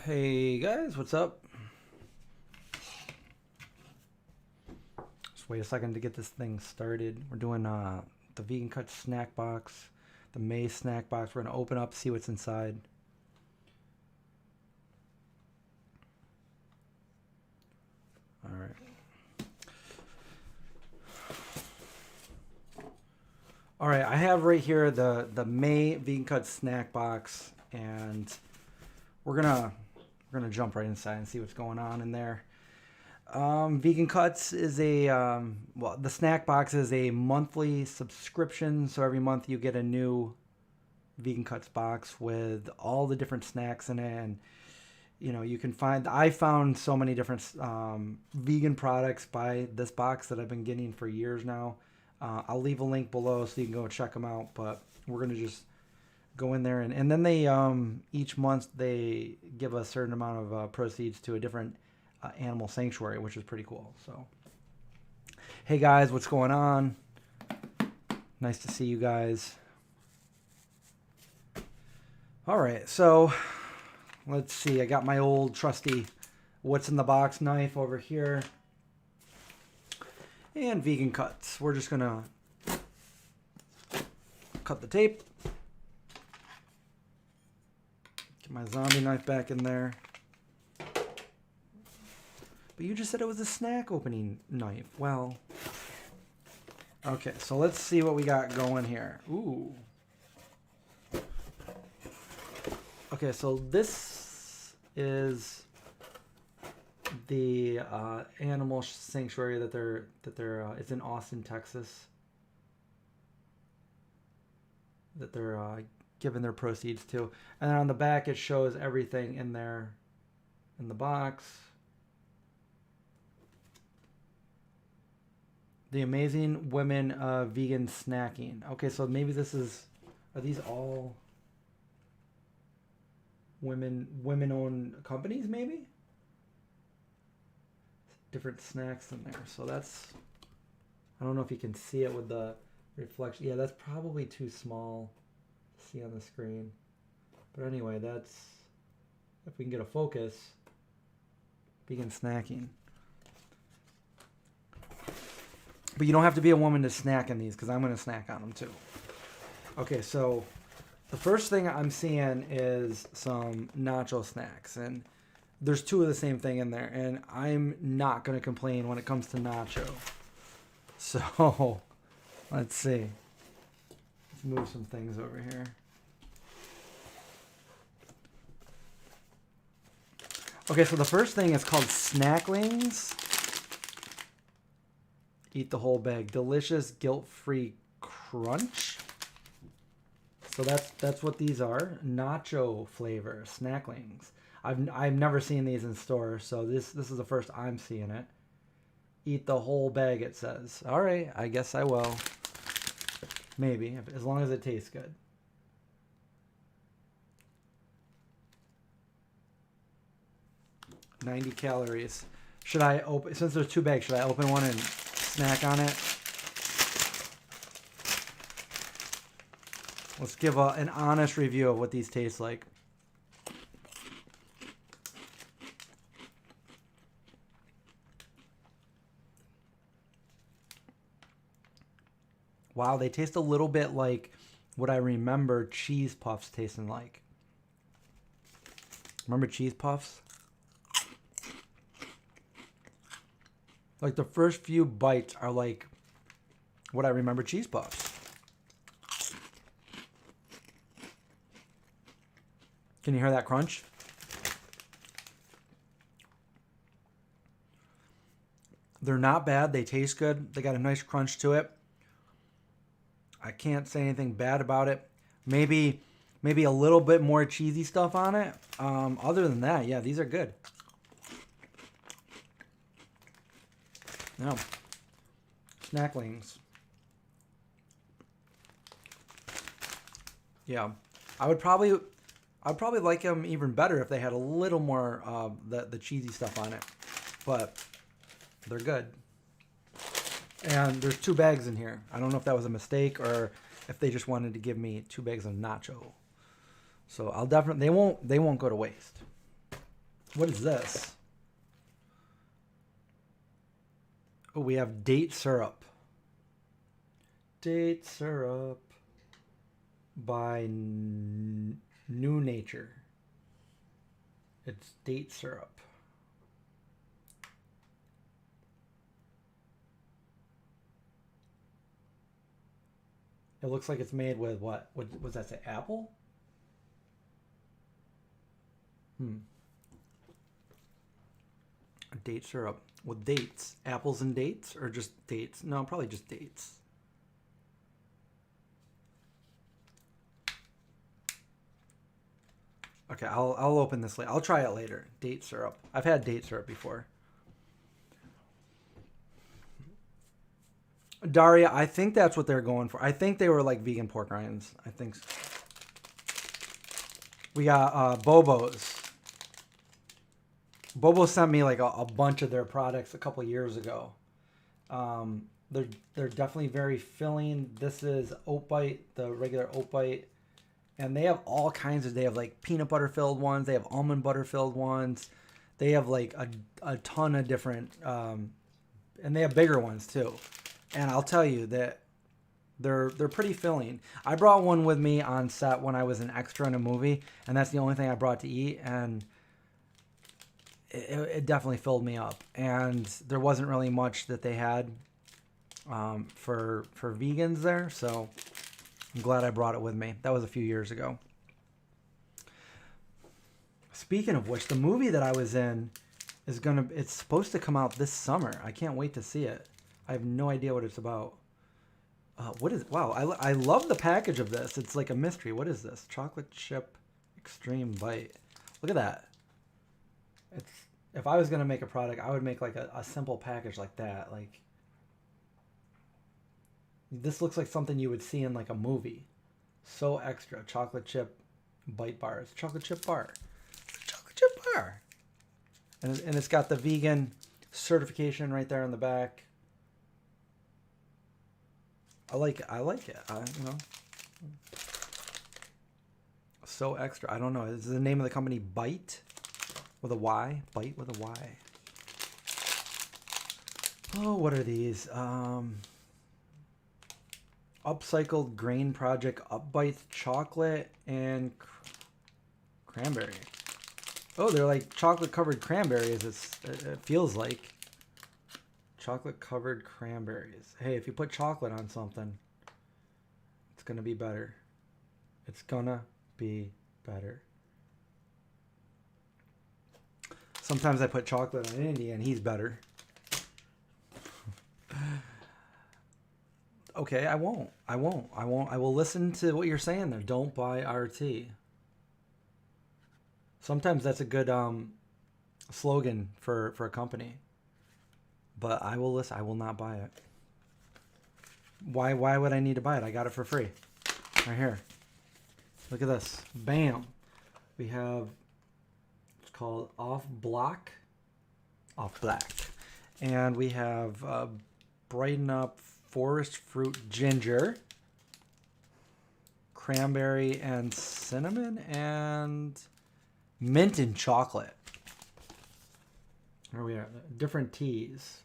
Hey guys, what's up? Just wait a second to get this thing started. We're doing the vegan cut snack box, the May snack box. We're gonna open up, see what's inside. All right. All right, I have right here the May vegan cut snack box, and we're gonna jump right inside and see what's going on in there. Vegan Cuts is well, the snack box is a monthly subscription, so every month you get a new Vegan Cuts box with all the different snacks in it, and you can I found so many different vegan products by this box that I've been getting for years now. I'll leave a link below so you can go check them out, but we're gonna just go in there, and then they each month they give a certain amount of proceeds to a different animal sanctuary, which is pretty cool. So hey guys, what's going on? Nice to see you guys. All right, so let's see. I got my old trusty what's in the box knife over here, and Vegan Cuts. We're just gonna cut the tape. Get my zombie knife back in there. But you just said it was a snack opening knife. Well, okay, so let's see what we got going here. Ooh. Okay, so this is the animal sanctuary that they're it's in Austin, Texas. That they're giving their proceeds to, and then on the back it shows everything in there in the box. The Amazing Women of Vegan Snacking. Okay, so maybe this is... Are these all women-owned companies, maybe? Different snacks in there. So that's... I don't know if you can see it with the reflection. Yeah, that's probably too small to see on the screen. But anyway, that's... If we can get a focus. Vegan snacking. But you don't have to be a woman to snack in these, because I'm going to snack on them too. Okay, so the first thing I'm seeing is some Nacho Snacks. And there's two of the same thing in there. And I'm not going to complain when it comes to Nacho. So, let's see. Let's move some things over here. Okay, so the first thing is called Snacklings. Eat the whole bag. Delicious, guilt-free crunch. So that's what these are. Nacho flavor, Snacklings. I've never seen these in stores, so this is the first I'm seeing it. Eat the whole bag, it says. All right, I guess I will. Maybe, as long as it tastes good. $90 calories. Should I open, since there's two bags, should I open one and snack on it? Let's give an honest review of what these taste like. Wow, they taste a little bit like what I remember cheese puffs tasting like. Remember cheese puffs? Like the first few bites are like what I remember cheese puffs. Can you hear that crunch? They're not bad. They taste good. They got a nice crunch to it. I can't say anything bad about it. Maybe a little bit more cheesy stuff on it. Other than that, yeah, these are good. No. Snacklings. Yeah. I'd probably like them even better if they had a little more the cheesy stuff on it. But they're good. And there's two bags in here. I don't know if that was a mistake or if they just wanted to give me 2 bags of nacho. So I'll definitely they won't go to waste. What is this? Oh, we have date syrup. Date syrup by New Nature. It's date syrup. It looks like it's made with what? What was that say? Apple? Date syrup with dates. Apples and dates, or just dates? No, probably just dates. Okay, I'll open this later. I'll try it later. Date syrup. I've had date syrup before. Daria, I think that's what they're going for. I think they were like vegan pork rinds. I think so. We got Bobo's. Bobo sent me like a bunch of their products a couple years ago. They're definitely very filling. This is oat bite, the regular oat bite. And they have all kinds of, they have like peanut butter filled ones. They have almond butter filled ones. They have like a ton of different, and they have bigger ones too. And I'll tell you that they're pretty filling. I brought one with me on set when I was an extra in a movie, and that's the only thing I brought to eat. And it definitely filled me up. And there wasn't really much that they had for vegans there, so I'm glad I brought it with me. That was a few years ago. Speaking of which, the movie that I was in it's supposed to come out this summer. I can't wait to see it. I have no idea what it's about. Wow, I love the package of this. It's like a mystery. What is this? Chocolate chip extreme bite. Look at that. If I was going to make a product, I would make like a simple package like that. Like, this looks like something you would see in like a movie. So extra. Chocolate chip bite bars. Chocolate chip bar. Chocolate chip bar. And it's got the vegan certification right there on the back. I like it. You know. So extra. I don't know. Is the name of the company Bite? With a Y? Bite with a Y. Oh, what are these? Upcycled Grain Project Upbites Chocolate and Cranberry. Oh, they're like chocolate covered cranberries. It feels like. Chocolate covered cranberries. Hey, if you put chocolate on something, it's going to be better. It's going to be better. Sometimes I put chocolate on Andy and he's better. Okay, I won't. I will listen to what you're saying there. Don't buy RT. Sometimes that's a good slogan for a company. But I will listen. I will not buy it. Why would I need to buy it? I got it for free. Right here. Look at this. Bam. We have, it's called Off Black. And we have Brighten Up Forest Fruit Ginger, Cranberry and Cinnamon, and Mint and Chocolate. There we are. Different teas.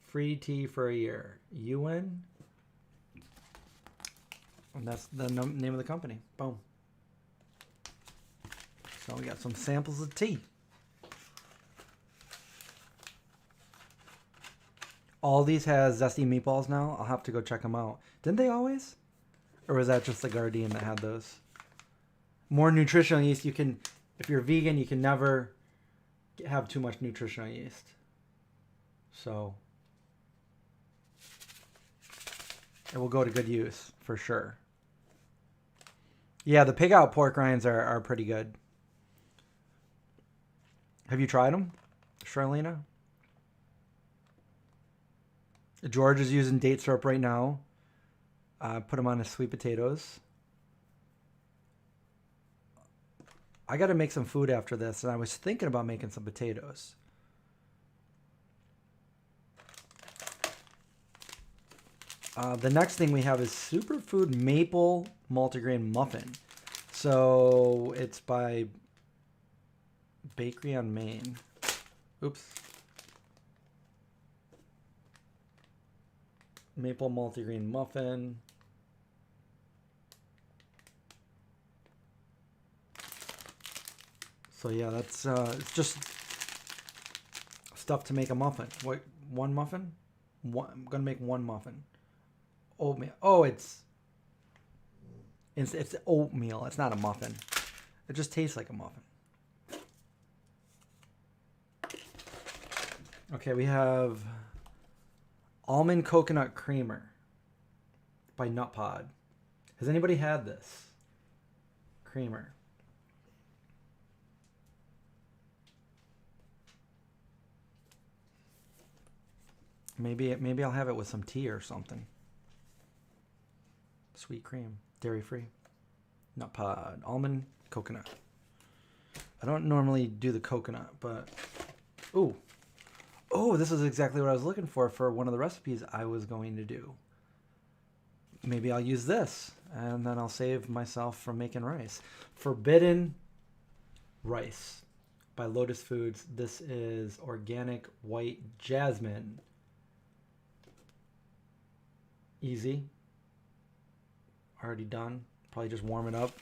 Free tea for a year. Ewan. And that's the name of the company. Boom. So we got some samples of tea. All these has zesty meatballs now. I'll have to go check them out. Didn't they always? Or was that just the Guardian that had those? More nutritional yeast. You can, if you're vegan, you can never have too much nutritional yeast. So it will go to good use for sure. Yeah, the pig out pork rinds are pretty good. Have you tried them, Charlena? George is using date syrup right now. Put them on his sweet potatoes. I got to make some food after this, and I was thinking about making some potatoes. The next thing we have is Superfood Maple Multigrain Muffin. So it's by Bakery on Main. Oops. Maple multigrain muffin. So yeah, that's it's just stuff to make a muffin. What, one muffin? I'm gonna make one muffin. Oatmeal. Oh, it's oatmeal. It's not a muffin. It just tastes like a muffin. Okay, we have almond coconut creamer by Nut Pod. Has anybody had this creamer? Maybe I'll have it with some tea or something. Sweet cream, dairy free. Nut Pod, almond coconut. I don't normally do the coconut, but oh, this is exactly what I was looking for one of the recipes I was going to do. Maybe I'll use this, and then I'll save myself from making rice. Forbidden rice by Lotus Foods. This is organic white jasmine. Easy. Already done. Probably just warm it up.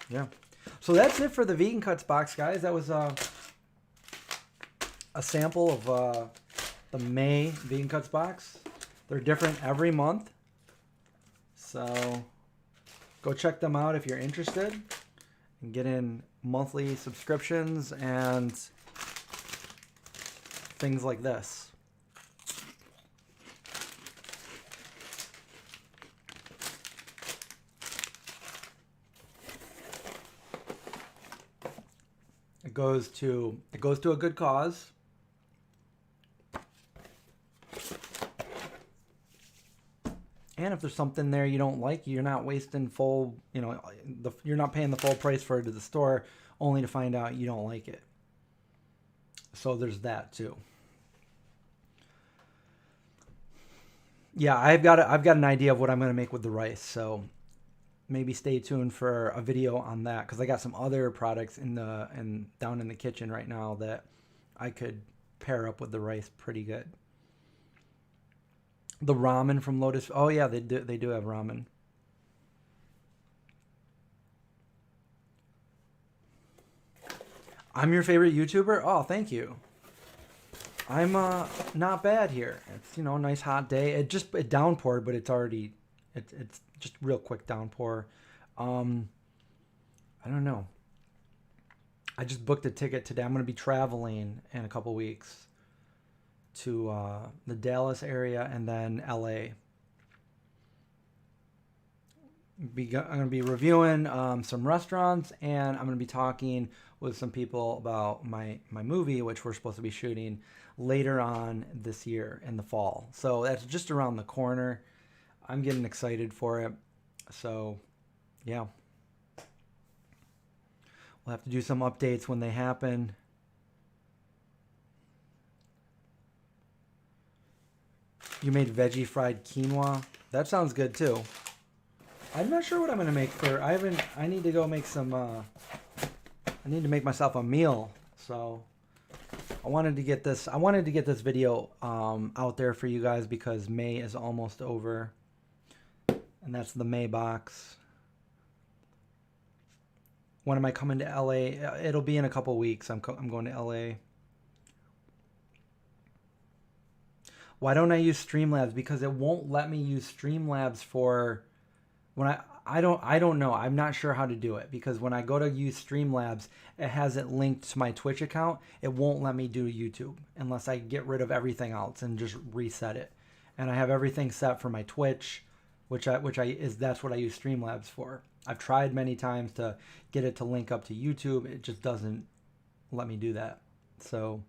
Yeah. So that's it for the Vegan Cuts box, guys. That was a sample of the May Vegan Cuts box. They're different every month. So go check them out if you're interested. And get in monthly subscriptions and things like this. It goes to a good cause. And if there's something there you don't like, you're not wasting full, you're not paying the full price for it to the store only to find out you don't like it. So there's that too. Yeah, I've got an idea of what I'm going to make with the rice. So maybe stay tuned for a video on that, because I got some other products down in the kitchen right now that I could pair up with the rice pretty good. The ramen from Lotus. Oh yeah, they do have ramen. I'm your favorite YouTuber. Oh, thank you. I'm not bad here. It's a nice hot day. It downpoured, but it's just real quick downpour. I don't know. I just booked a ticket today. I'm going to be traveling in a couple weeks to the Dallas area and then LA. I'm going to be reviewing some restaurants, and I'm going to be talking with some people about my movie, which we're supposed to be shooting later on this year in the fall. So that's just around the corner. I'm getting excited for it. So, yeah. We'll have to do some updates when they happen. You made veggie fried quinoa. That sounds good too. I'm not sure what I'm going to make I need to go make some, I need to make myself a meal. So I wanted to get this video out there for you guys because May is almost over. And that's the MAILBOX. When am I coming to LA? It'll be in a couple weeks. I'm going to LA. Why don't I use Streamlabs? Because it won't let me use Streamlabs for when I don't know. I'm not sure how to do it, because when I go to use Streamlabs, it has it linked to my Twitch account. It won't let me do YouTube unless I get rid of everything else and just reset it. And I have everything set for my Twitch, that's what I use Streamlabs for. I've tried many times to get it to link up to YouTube. It just doesn't let me do that. So,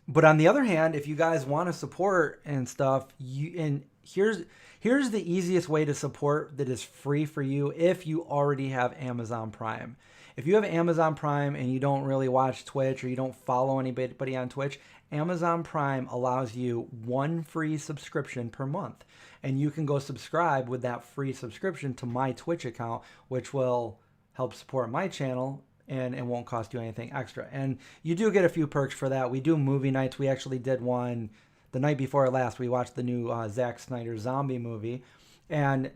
but on the other hand, if you guys want to support and stuff, here's the easiest way to support that is free for you if you already have Amazon Prime. If you have Amazon Prime and you don't really watch Twitch or you don't follow anybody on Twitch, Amazon Prime allows you one free subscription per month. And you can go subscribe with that free subscription to my Twitch account, which will help support my channel and it won't cost you anything extra. And you do get a few perks for that. We do movie nights. We actually did one the night before last. We watched the new Zack Snyder zombie movie. And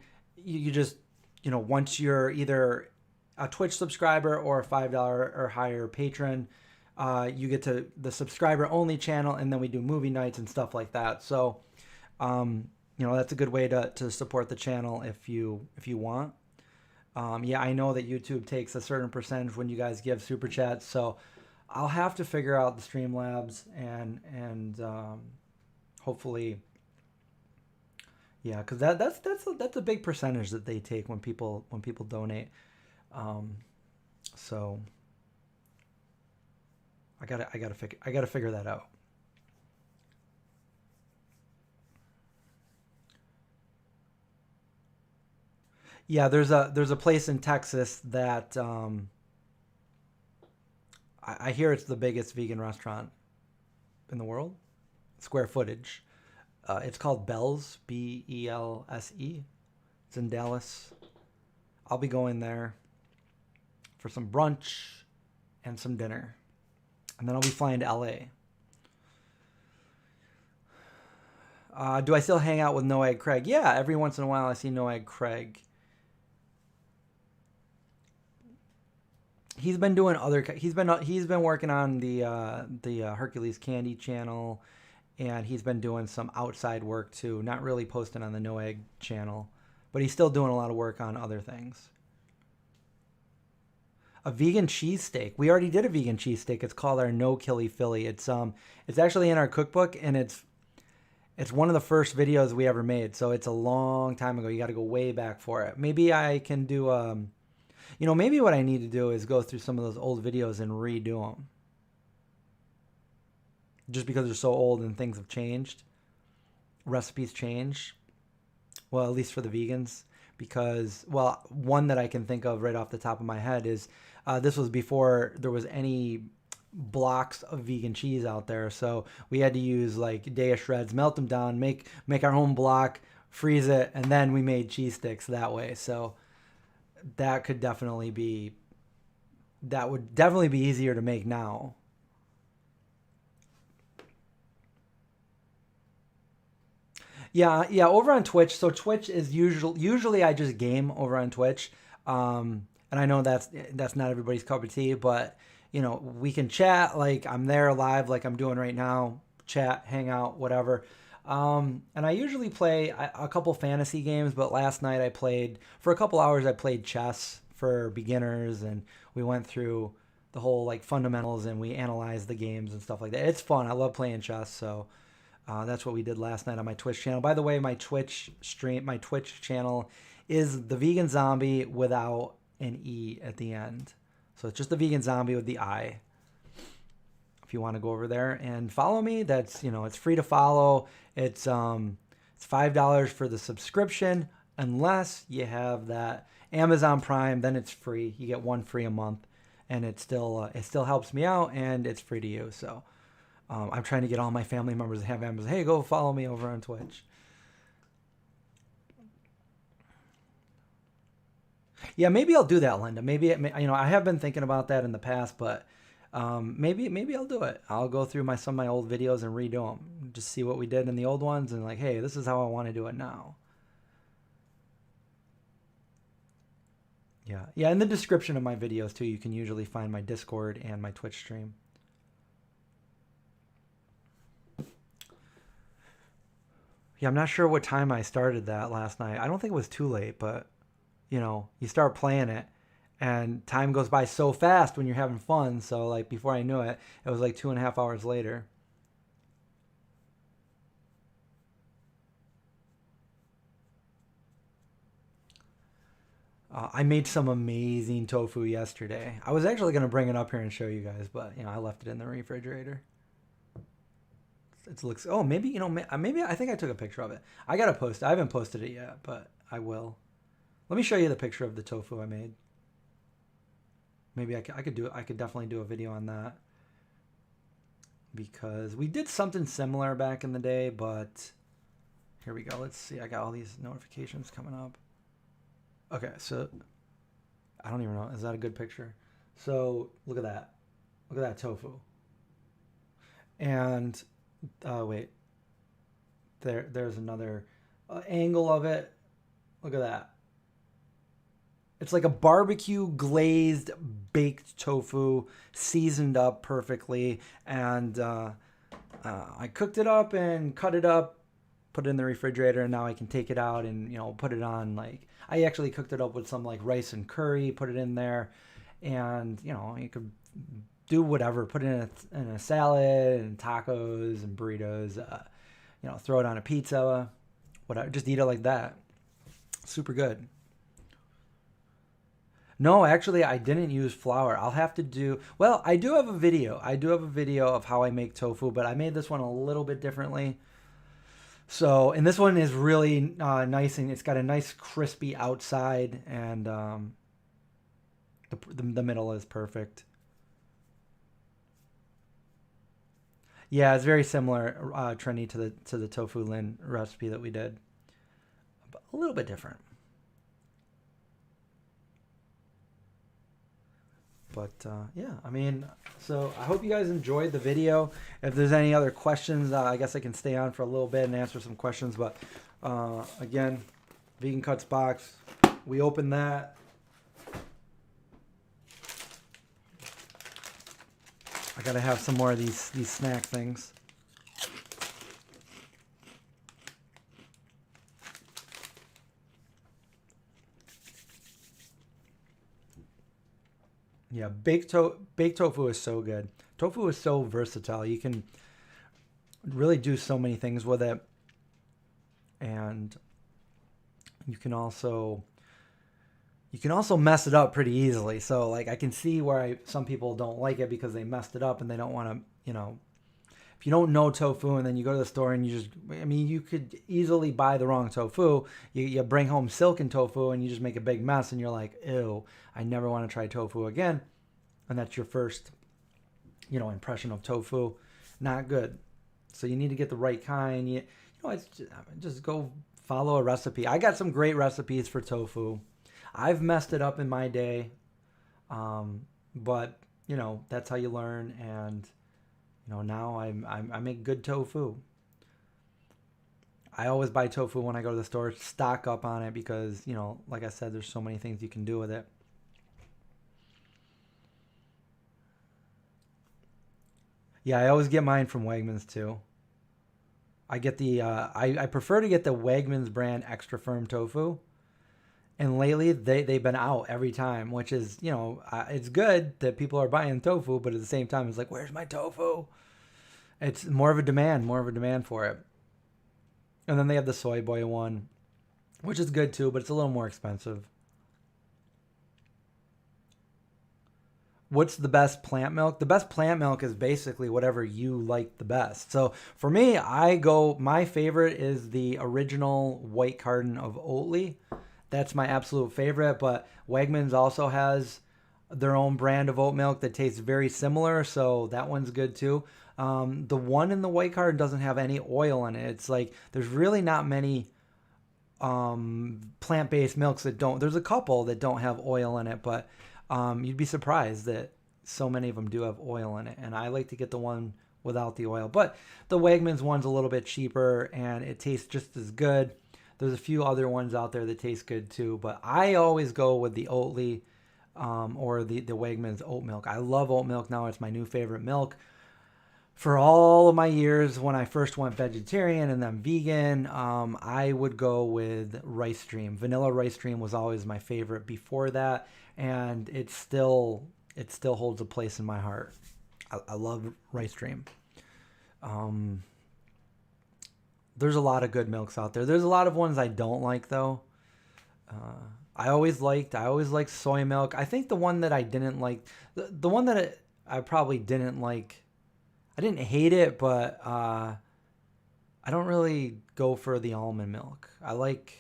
you just, once you're either a Twitch subscriber or a $5 or higher patron, you get to the subscriber only channel, and then we do movie nights and stuff like that. So, that's a good way to support the channel if you want. Yeah, I know that YouTube takes a certain percentage when you guys give super chats, so I'll have to figure out the Streamlabs and hopefully, yeah, because that's a big percentage that they take when people donate. So I gotta figure that out. Yeah, there's a place in Texas that I hear it's the biggest vegan restaurant in the world, square footage. It's called Bell's, Belse. It's in Dallas. I'll be going there for some brunch and some dinner, and then I'll be flying to LA. Do I still hang out with No Egg Craig? Yeah, every once in a while I see No Egg Craig. He's been doing he's been working on the Hercules Candy channel, and he's been doing some outside work too. Not really posting on the No Egg channel, but he's still doing a lot of work on other things. A vegan cheesesteak. We already did a vegan cheesesteak. It's called our No Killy Philly. It's actually in our cookbook, and it's one of the first videos we ever made. So it's a long time ago. You got to go way back for it. Maybe I can do maybe what I need to do is go through some of those old videos and redo them. Just because they're so old and things have changed. Recipes change. Well, at least for the vegans. Because, one that I can think of right off the top of my head is this was before there was any blocks of vegan cheese out there. So we had to use like Daya shreds, melt them down, make our own block, freeze it, and then we made cheese sticks that way. So that would definitely be easier to make now. Yeah, over on Twitch. So Twitch is usually I just game over on Twitch. And I know that's not everybody's cup of tea, but we can chat like I'm there live like I'm doing right now, chat, hang out, whatever. And I usually play a couple fantasy games, but last night I played for a couple hours. I played chess for beginners, and we went through the whole like fundamentals and we analyzed the games and stuff like that. It's fun. I love playing chess. So that's what we did last night on my Twitch channel. By the way, my Twitch channel is the Vegan Zombie without an E at the end. So it's just the Vegan Zombie with the I. If you want to go over there and follow me, that's it's free to follow. It's $5 for the subscription, unless you have that Amazon Prime. Then it's free. You get one free a month, and it still helps me out, and it's free to you. So I'm trying to get all my family members to have Amazon. Hey, go follow me over on Twitch. Yeah, maybe I'll do that, Linda. Maybe I have been thinking about that in the past, but maybe I'll do it. I'll go through some of my old videos and redo them, just see what we did in the old ones, and like, hey, this is how I want to do it now. Yeah. In the description of my videos too, you can usually find my Discord and my Twitch stream. Yeah, I'm not sure what time I started that last night. I don't think it was too late, but you start playing it and time goes by so fast when you're having fun. So like before I knew it, it was like 2.5 hours later. I made some amazing tofu yesterday. I was actually going to bring it up here and show you guys, but I left it in the refrigerator. It looks, maybe I think I took a picture of it. I got to post it. I haven't posted it yet, but I will. Let me show you the picture of the tofu I made. Maybe I could definitely do a video on that. because we did something similar back in the day, but here we go. Let's see. I got all these notifications coming up. Okay, so I don't even know. Is that a good picture? So look at that. Look at that tofu. And wait, there's another angle of it. Look at that. It's like a barbecue glazed baked tofu, seasoned up perfectly. And I cooked it up and cut it up, put it in the refrigerator, and now I can take it out and, you know, put it on, like, I actually cooked it up with some like rice and curry, put it in there, and, you know, you could do whatever, put it in a salad and tacos and burritos, you know, throw it on a pizza, whatever, just eat it like that. Super good. No, actually, I didn't use flour. I'll have to do, well, I do have a video. I do have a video of how I make tofu, but I made this one a little bit differently. So, and this one is really nice, and it's got a nice crispy outside, and the middle is perfect. Yeah, it's very similar, Trendy, to the tofu lin recipe that we did, but a little bit different. But yeah, I mean, so I hope you guys enjoyed the video. If there's any other questions, I guess I can stay on for a little bit and answer some questions. But again, Vegan Cuts box, we opened that. I gotta have some more of these snack things. Yeah, baked tofu is so good. Tofu is so versatile. You can really do so many things with it. And you can also mess it up pretty easily. So like I can see why some people don't like it because they messed it up and they don't want to, you know, if you don't know tofu and then you go to the store and you could easily buy the wrong tofu. You bring home silken tofu and you just make a big mess and you're like, ew, I never want to try tofu again. And that's your first, you know, impression of tofu. Not good. So you need to get the right kind. You know, it's just go follow a recipe. I got some great recipes for tofu. I've messed it up in my day. But, you know, that's how you learn. And, you know, now I make good tofu. I always buy tofu when I go to the store, stock up on it because, you know, like I said, there's so many things you can do with it. Yeah, I always get mine from Wegmans too. I get I prefer to get the Wegmans brand extra firm tofu. And lately they've been out every time, which is, you know, it's good that people are buying tofu, but at the same time it's like, where's my tofu? It's more of a demand for it. And then they have the soy boy one, which is good too, but it's a little more expensive. What's the best plant milk? The best plant milk is basically whatever you like the best. So for me, my favorite is the original white carton of Oatly. That's my absolute favorite, but Wegmans also has their own brand of oat milk that tastes very similar, so that one's good too. The one in the white carton doesn't have any oil in it. It's like there's really not many plant-based milks that don't. There's a couple that don't have oil in it, but you'd be surprised that so many of them do have oil in it. And I like to get the one without the oil. But the Wegmans one's a little bit cheaper and it tastes just as good. There's a few other ones out there that taste good too. But I always go with the Oatly or the Wegmans oat milk. I love oat milk now. It's my new favorite milk. For all of my years when I first went vegetarian and then vegan, I would go with Rice Dream. Vanilla Rice Dream was always my favorite before that, and it still holds a place in my heart. I love Rice Dream. There's a lot of good milks out there. There's a lot of ones I don't like though. I always liked soy milk. I think the one that I didn't like, the one that I probably didn't like. I didn't hate it, but I don't really go for the almond milk. I like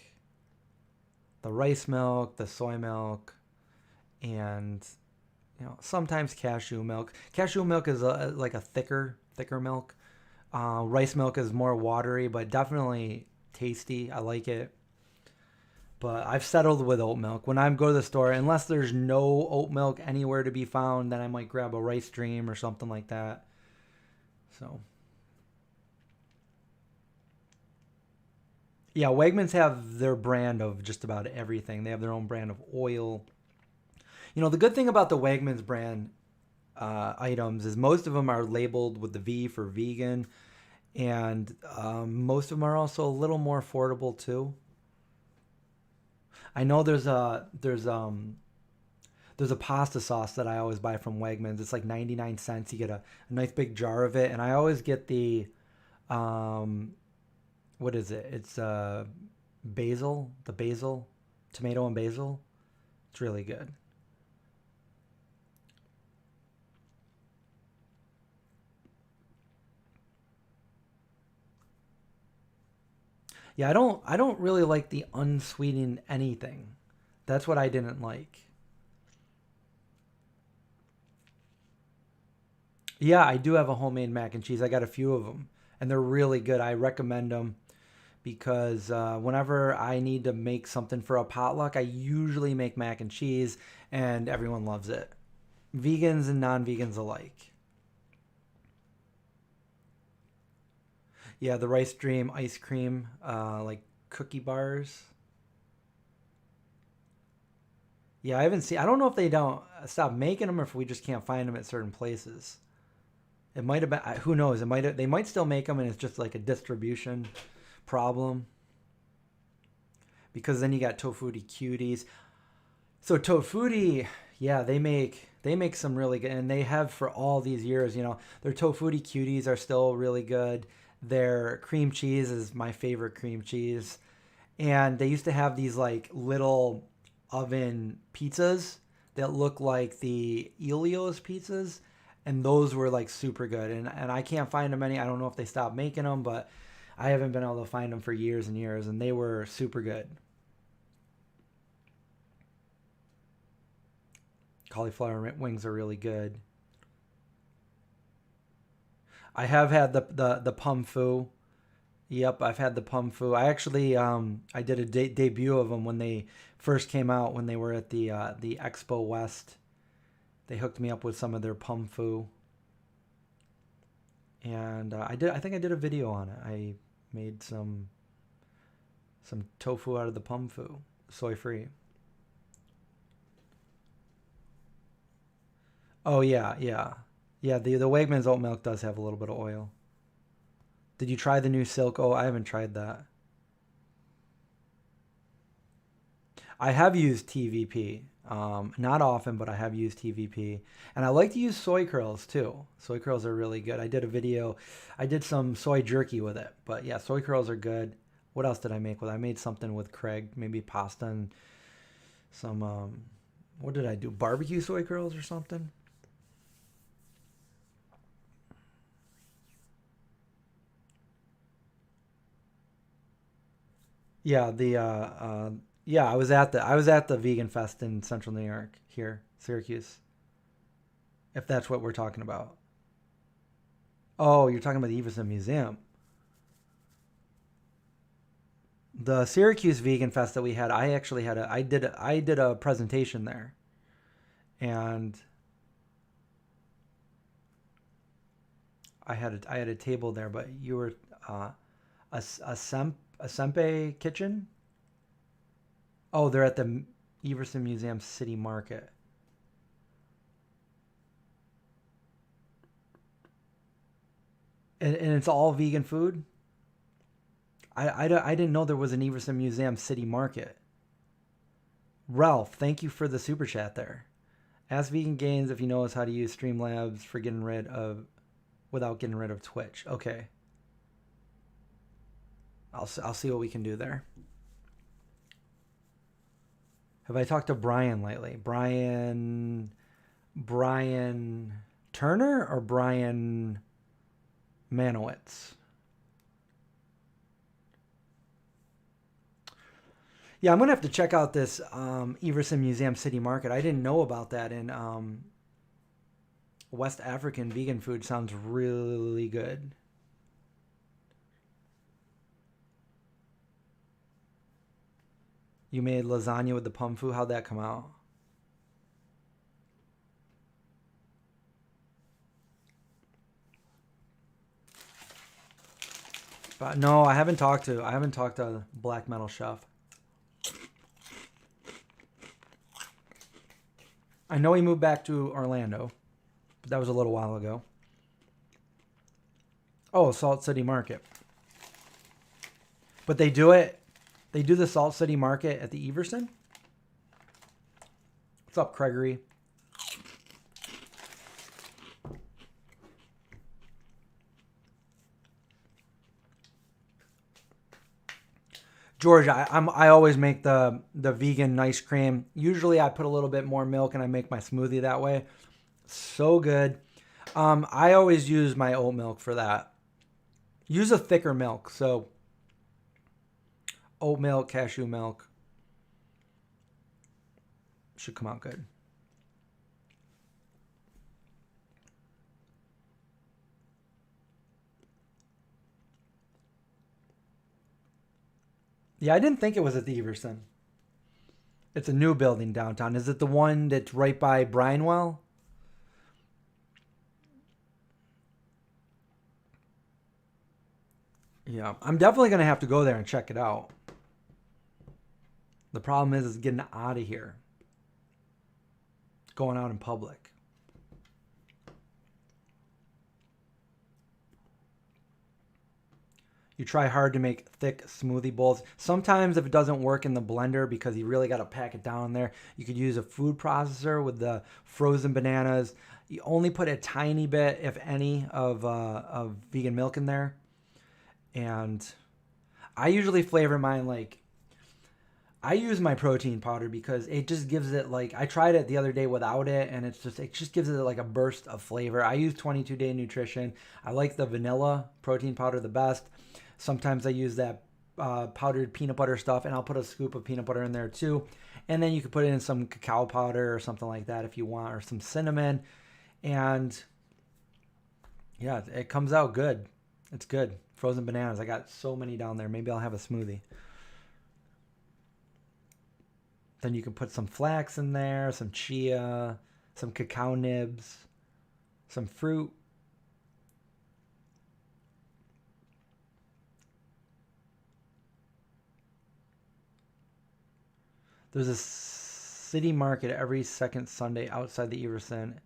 the rice milk, the soy milk, and you know sometimes cashew milk. Cashew milk is like a thicker thicker milk. Rice milk is more watery, but definitely tasty. I like it. But I've settled with oat milk. When I go to the store, unless there's no oat milk anywhere to be found, then I might grab a Rice Dream or something like that. So, yeah, Wegmans have their brand of just about everything. They have their own brand of oil. You know, the good thing about the Wegmans brand items is most of them are labeled with the V for vegan, and most of them are also a little more affordable too. I know there's a pasta sauce that I always buy from Wegmans. It's like 99 cents. You get a nice big jar of it, and I always get the what is it? It's basil, tomato and basil. It's really good. Yeah, I don't really like the unsweetened anything. That's what I didn't like. Yeah, I do have a homemade mac and cheese. I got a few of them, and they're really good. I recommend them because whenever I need to make something for a potluck, I usually make mac and cheese, and everyone loves it. Vegans and non-vegans alike. Yeah, the Rice Dream ice cream, like cookie bars. Yeah, I haven't seen. I don't know if they don't stop making them or if we just can't find them at certain places. It might have been. Who knows? It might. They might still make them, and it's just like a distribution problem. Because then you got Tofutti Cuties. So Tofutti, yeah, they make some really good, and they have for all these years. You know, their Tofutti Cuties are still really good. Their cream cheese is my favorite cream cheese, and they used to have these like little oven pizzas that look like the Elio's pizzas, and those were like super good. And I can't find them any. I don't know if they stopped making them, but I haven't been able to find them for years and years, and they were super good. Cauliflower wings are really good. I have had the pum fu. Yep, I've had the pum fu. I actually I did a debut of them when they first came out when they were at the Expo West. They hooked me up with some of their pum fu, and I think I did a video on it. I made some tofu out of the pum fu, soy free. Oh yeah, yeah, yeah. The Wegmans oat milk does have a little bit of oil. Did you try the new Silk? Oh, I haven't tried that. I have used TVP. Not often, but I have used TVP. And I like to use soy curls too. Soy curls are really good. I did a video, I did some soy jerky with it. But yeah, soy curls are good. What else did I make with it? I made something with Craig, maybe pasta and some, what did I do? Barbecue soy curls or something? Yeah, yeah, I was at the Vegan Fest in Central New York here, Syracuse, if that's what we're talking about. Oh, you're talking about the Everson Museum. The Syracuse Vegan Fest that we had, I actually had a I did a presentation there, and I had a table there, but you were a Sempe kitchen. Oh, they're at the Everson Museum City Market. And it's all vegan food. I didn't know there was an Everson Museum City Market. Ralph, thank you for the super chat there. Ask Vegan Gains if he knows how to use Streamlabs for getting rid of without getting rid of Twitch. Okay, I'll see what we can do there. Have I talked to Brian lately? Brian Turner or Brian Manowitz? Yeah, I'm gonna have to check out this Everson Museum City Market. I didn't know about that in West African vegan food sounds really good. You made lasagna with the pumfu. How'd that come out? But no, I haven't talked to Black Metal Chef. I know he moved back to Orlando, but that was a little while ago. Oh, Salt City Market. But they do the Salt City Market at the Everson. What's up, Gregory? George, I always make the vegan ice cream. Usually I put a little bit more milk and I make my smoothie that way. So good. I always use my oat milk for that. Use a thicker milk. So oat milk, cashew milk. Should come out good. Yeah, I didn't think it was at the Everson. It's a new building downtown. Is it the one that's right by Brianwell? Yeah, I'm definitely going to have to go there and check it out. The problem is getting out of here. Going out in public. You try hard to make thick smoothie bowls. Sometimes if it doesn't work in the blender because you really got to pack it down there, you could use a food processor with the frozen bananas. You only put a tiny bit, if any, of vegan milk in there. And I usually flavor mine like, I use my protein powder because it just gives it like, I tried it the other day without it and it just gives it like a burst of flavor. I use 22 Day Nutrition. I like the vanilla protein powder the best. Sometimes I use that powdered peanut butter stuff and I'll put a scoop of peanut butter in there too. And then you could put in some cacao powder or something like that if you want, or some cinnamon. And yeah, it comes out good. It's good. Frozen bananas. I got so many down there. Maybe I'll have a smoothie. Then you can put some flax in there, some chia, some cacao nibs, some fruit. There's a city market every second Sunday outside the Everson,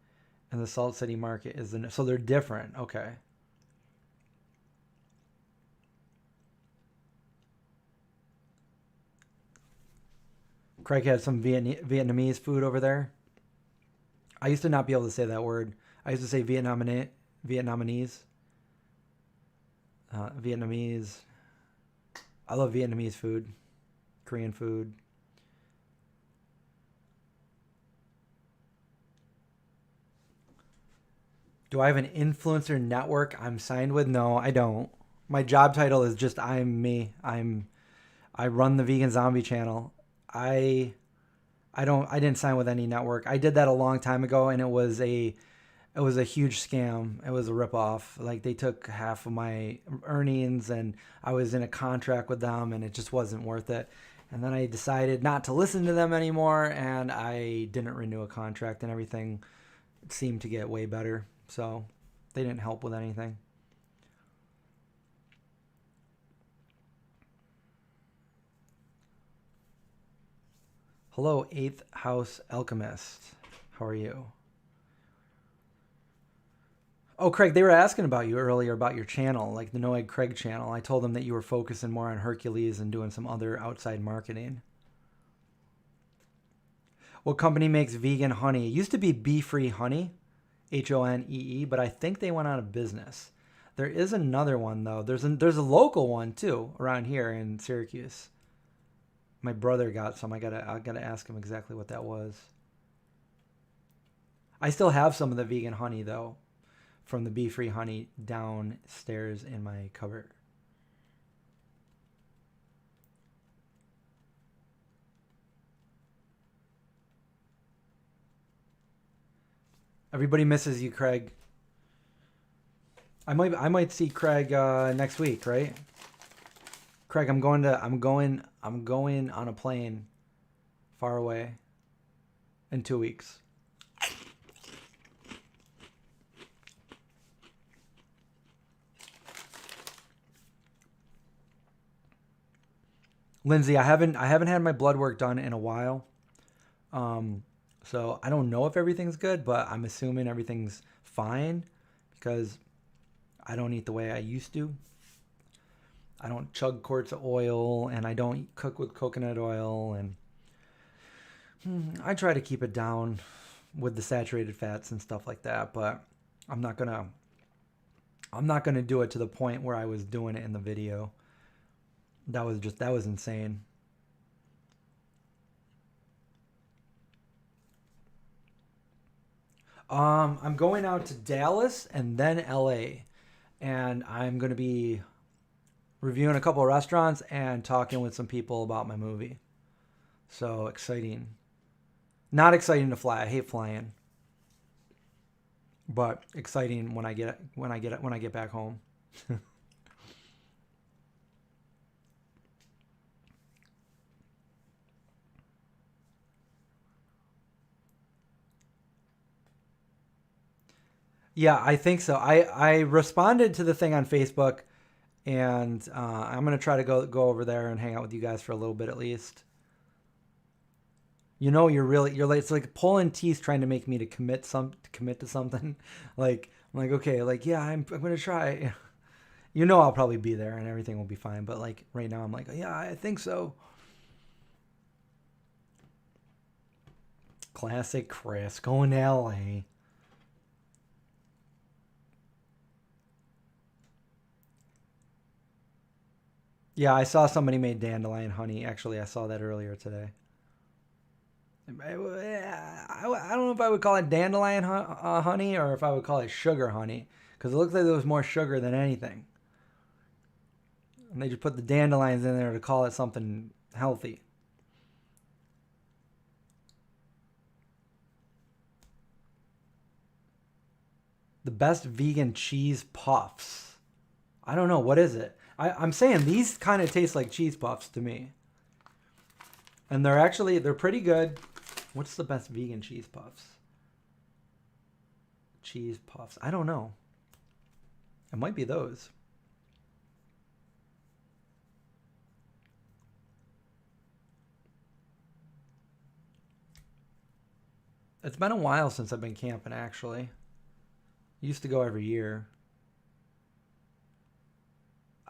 and the Salt City Market is so they're different. Okay. Craig had some Vietnamese food over there. I used to not be able to say that word. I used to say Vietnamese. Vietnamese. I love Vietnamese food. Korean food. Do I have an influencer network I'm signed with? No, I don't. My job title is just I'm me. I run the Vegan Zombie channel. I didn't sign with any network. I did that a long time ago and it was a huge scam. It was a ripoff. Like they took half of my earnings and I was in a contract with them and it just wasn't worth it. And then I decided not to listen to them anymore and I didn't renew a contract and everything seemed to get way better. So they didn't help with anything. Hello, 8th House Alchemist. How are you? Oh, Craig, they were asking about you earlier about your channel, like the No Egg Craig channel. I told them that you were focusing more on Hercules and doing some other outside marketing. What company makes vegan honey? It used to be Bee Free Honey, Honee, but I think they went out of business. There is another one though. There's a local one too around here in Syracuse. My brother got some. I gotta ask him exactly what that was. I still have some of the vegan honey though, from the Bee Free Honey downstairs in my cupboard. Everybody misses you, Craig. I might see Craig next week, right? Craig, I'm going on a plane far away in 2 weeks. Lindsay, I haven't had my blood work done in a while. So I don't know if everything's good, but I'm assuming everything's fine because I don't eat the way I used to. I don't chug quarts of oil, and I don't cook with coconut oil, and I try to keep it down with the saturated fats and stuff like that, but I'm not gonna do it to the point where I was doing it in the video. That was insane. I'm going out to Dallas and then LA, and I'm going to be reviewing a couple of restaurants and talking with some people about my movie. So exciting. Not exciting to fly. I hate flying. But exciting when I get back home. Yeah, I think so. I responded to the thing on Facebook, and I'm gonna try to go over there and hang out with you guys for a little bit at least. You know, you're like, it's like pulling teeth trying to make me to commit to something. Like I'm like, okay, like yeah, I'm gonna try. You know, I'll probably be there and everything will be fine. But like right now, I'm like, yeah, I think so. Classic Chris going to LA. Yeah, I saw somebody made Dandelion Honey. Actually, I saw that earlier today. I don't know if I would call it Dandelion Honey or if I would call it Sugar Honey. Because it looks like there was more sugar than anything. And they just put the dandelions in there to call it something healthy. The best vegan cheese puffs. I don't know. What is it? I'm saying these kind of taste like cheese puffs to me. And they're pretty good. What's the best vegan cheese puffs? Cheese puffs. I don't know. It might be those. It's been a while since I've been camping, actually. Used to go every year.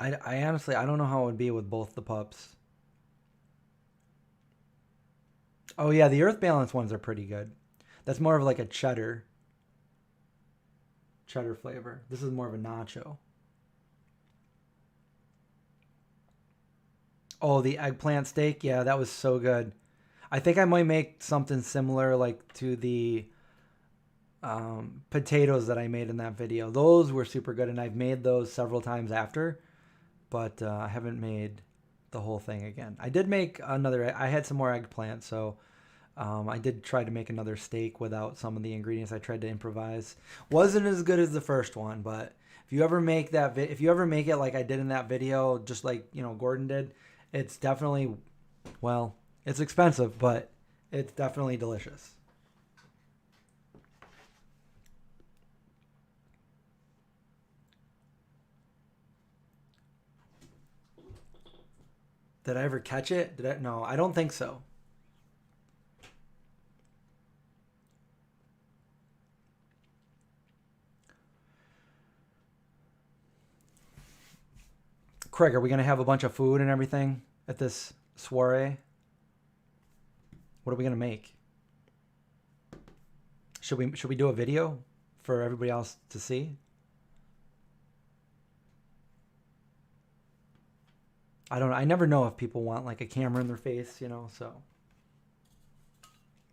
I honestly, I don't know how it would be with both the pups. Oh yeah, the Earth Balance ones are pretty good. That's more of like a cheddar flavor. This is more of a nacho. Oh, the eggplant steak. Yeah, that was so good. I think I might make something similar like to the potatoes that I made in that video. Those were super good, and I've made those several times after, but I haven't made the whole thing again. I did make another. I had some more eggplant, so I did try to make another steak without some of the ingredients. I tried to improvise. Wasn't as good as the first one, but if you ever make if you ever make it like I did in that video, just like Gordon did, it's definitely, well, it's expensive, but it's definitely delicious. Did I ever catch it? Did I? No, I don't think so. Craig, are we gonna have a bunch of food and everything at this soiree? What are we gonna make? Should we do a video for everybody else to see? I don't. I never know if people want like a camera in their face, so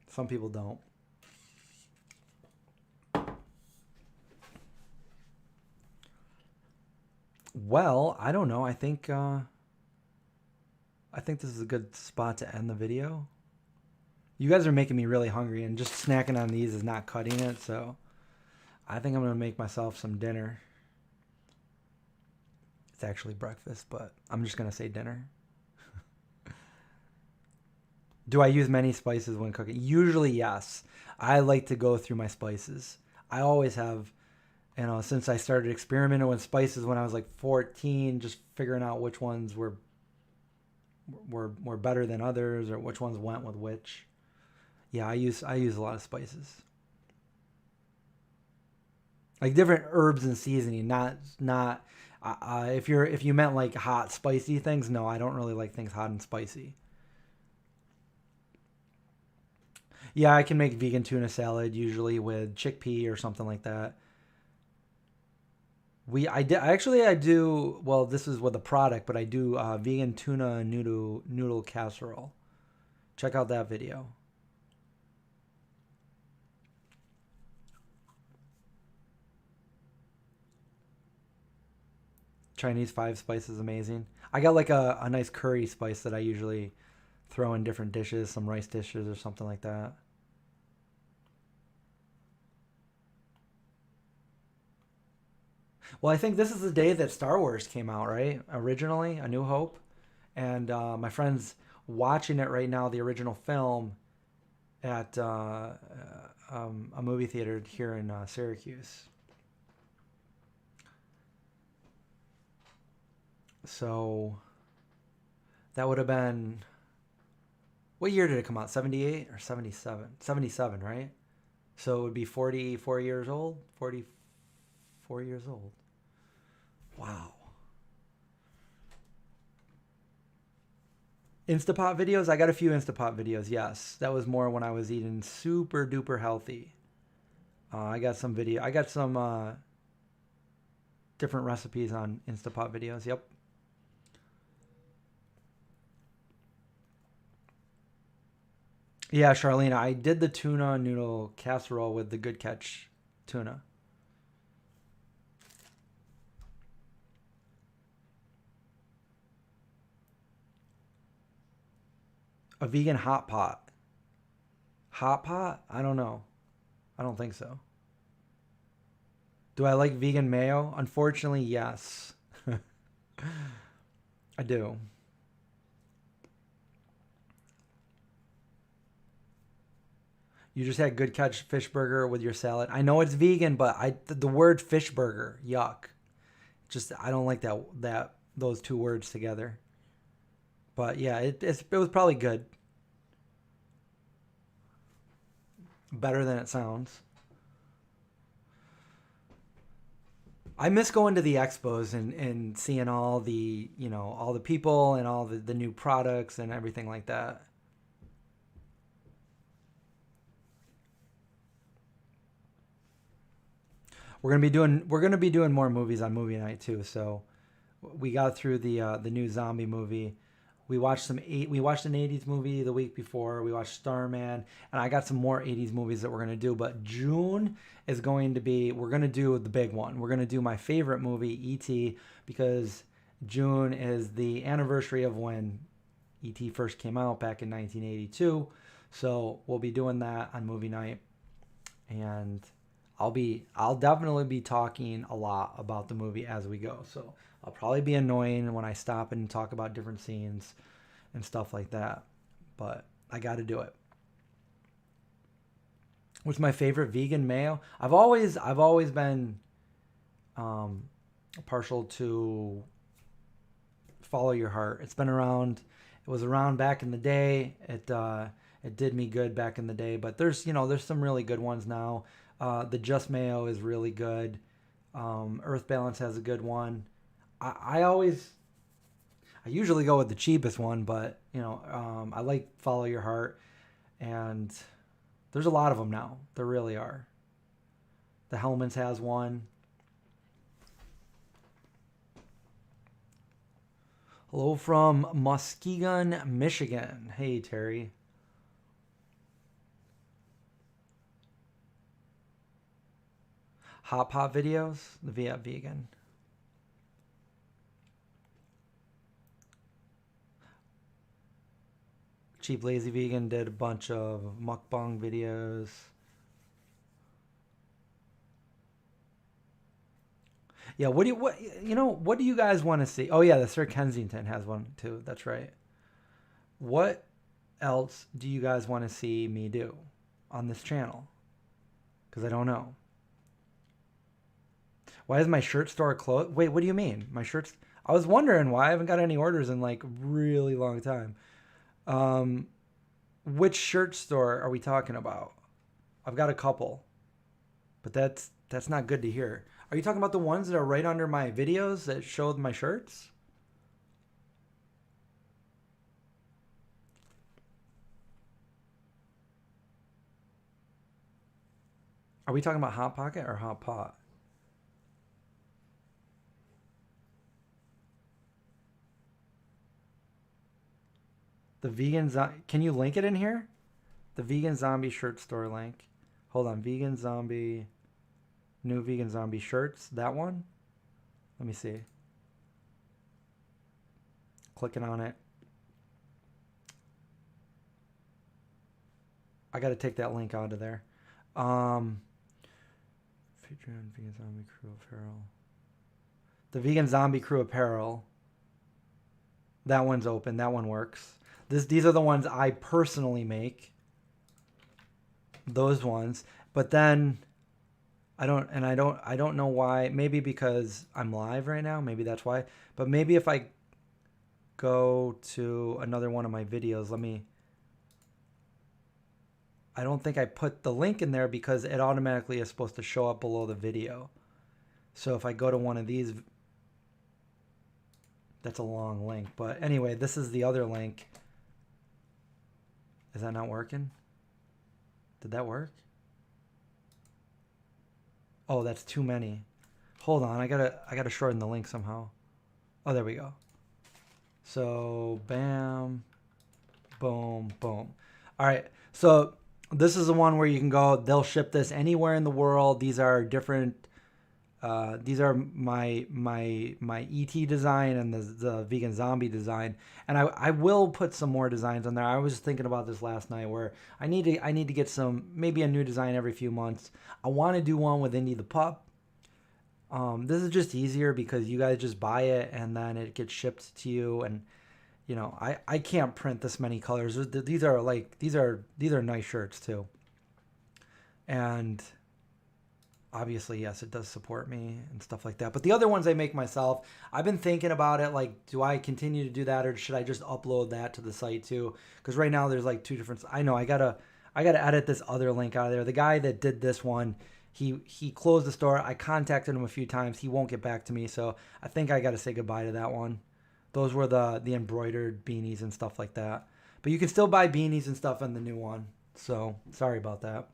some people don't. Well, I don't know. I think this is a good spot to end the video. You guys are making me really hungry, and just snacking on these is not cutting it, so I think I'm going to make myself some dinner. It's actually breakfast, but I'm just going to say dinner. Do I use many spices when cooking? Usually, yes. I like to go through my spices. I always have, since I started experimenting with spices when I was like 14, just figuring out which ones were better than others or which ones went with which. Yeah, I use a lot of spices. Like different herbs and seasoning, not if you meant like hot spicy things, no, I don't really like things hot and spicy. Yeah, I can make vegan tuna salad usually with chickpea or something like that. I do well. This is with a product, but I do vegan tuna noodle casserole. Check out that video. Chinese five spice is amazing. I got like a nice curry spice that I usually throw in different dishes, some rice dishes or something like that. Well, I think this is the day that Star Wars came out, right? Originally, A New Hope. And my friend's watching it right now, the original film, at a movie theater here in Syracuse. So that would have been, what year did it come out? 78 or 77? 77, right? So it would be 44 years old? 44 years old. Wow. Instapot videos? I got a few Instapot videos, yes. That was more when I was eating super duper healthy. I got some different recipes on Instapot videos. Yep. Yeah, Charlene, I did the tuna noodle casserole with the Good Catch tuna. A vegan hot pot. Hot pot? I don't know. I don't think so. Do I like vegan mayo? Unfortunately, yes. I do. You just had Good Catch fish burger with your salad. I know it's vegan, but the word fish burger, yuck. Just I don't like that those two words together. But yeah, it was probably good. Better than it sounds. I miss going to the expos and seeing all the all the people and all the new products and everything like that. We're gonna be doing more movies on movie night too. So we got through the new zombie movie. We watched an 80s movie the week before. We watched Starman, and I got some more 80s movies that we're going to do, but June is going to be we're going to do the big one. We're going to do my favorite movie, ET, because June is the anniversary of when ET first came out back in 1982. So, we'll be doing that on movie night, and I'll definitely be talking a lot about the movie as we go. So I'll probably be annoying when I stop and talk about different scenes and stuff like that. But I got to do it. What's my favorite vegan mayo? I've always been um, partial to Follow Your Heart. It's been around. It was around back in the day. It did me good back in the day. But there's some really good ones now. The Just Mayo is really good. Earth Balance has a good one. I always I usually go with the cheapest one, but I like Follow Your Heart, and there's a lot of them now. There really are. The Hellman's has one. Hello from Muskegon, Michigan. Hey, Terry. Hot pot videos? The Viet Vegan. Cheap Lazy Vegan did a bunch of mukbang videos. Yeah, what do you guys want to see? Oh yeah, the Sir Kensington has one too. That's right. What else do you guys want to see me do on this channel? Because I don't know. Why is my shirt store closed? Wait, what do you mean? My shirts? I was wondering why I haven't got any orders in like really long time. Which shirt store are we talking about? I've got a couple, but that's not good to hear. Are you talking about the ones that are right under my videos that show my shirts? Are we talking about Hot Pocket or Hot Pot? The vegan can you link it in here? The vegan zombie shirt store link. Hold on, vegan zombie, new vegan zombie shirts. That one. Let me see. Clicking on it. I got to take that link out of there. Featuring vegan zombie crew apparel. The vegan zombie crew apparel. That one's open. That one works. These are the ones I personally make. Those ones. But then I don't know why. Maybe because I'm live right now. Maybe that's why. But maybe if I go to another one of my videos, I don't think I put the link in there because it automatically is supposed to show up below the video. So if I go to one of these, that's a long link. But anyway, this is the other link. Is that not working? Did that work? Oh, that's too many. Hold on, I gotta shorten the link somehow. Oh, there we go. So bam, boom, boom. All right, so this is the one where you can go. They'll ship this anywhere in the world. These are different. These are my ET design and the vegan zombie design, and I will put some more designs on there. I was thinking about this last night where I need to get maybe a new design every few months. I want to do one with Indy the pup. This is just easier because you guys just buy it and then it gets shipped to you, and you know I can't print this many colors. These are nice shirts too, and obviously, yes, it does support me and stuff like that. But the other ones I make myself, I've been thinking about it. Like, do I continue to do that or should I just upload that to the site too? Because right now there's like two different. I know I gotta edit this other link out of there. The guy that did this one, he closed the store. I contacted him a few times. He won't get back to me, so I think I gotta say goodbye to that one. Those were the embroidered beanies and stuff like that. But you can still buy beanies and stuff on the new one. So sorry about that.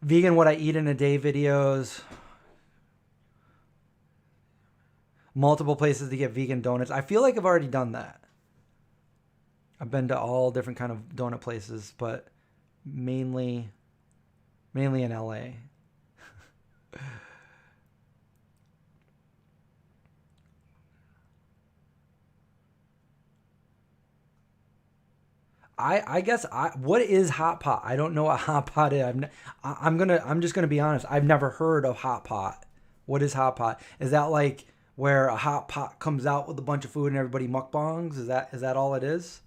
Vegan what I eat in a day videos. Multiple places to get vegan donuts. I feel like I've already done that. I've been to all different kind of donut places, but mainly in LA. I guess what is hot pot? I don't know what hot pot is. I'm just gonna be honest. I've never heard of hot pot. What is hot pot? Is that like where a hot pot comes out with a bunch of food and everybody mukbangs? Is that all it is?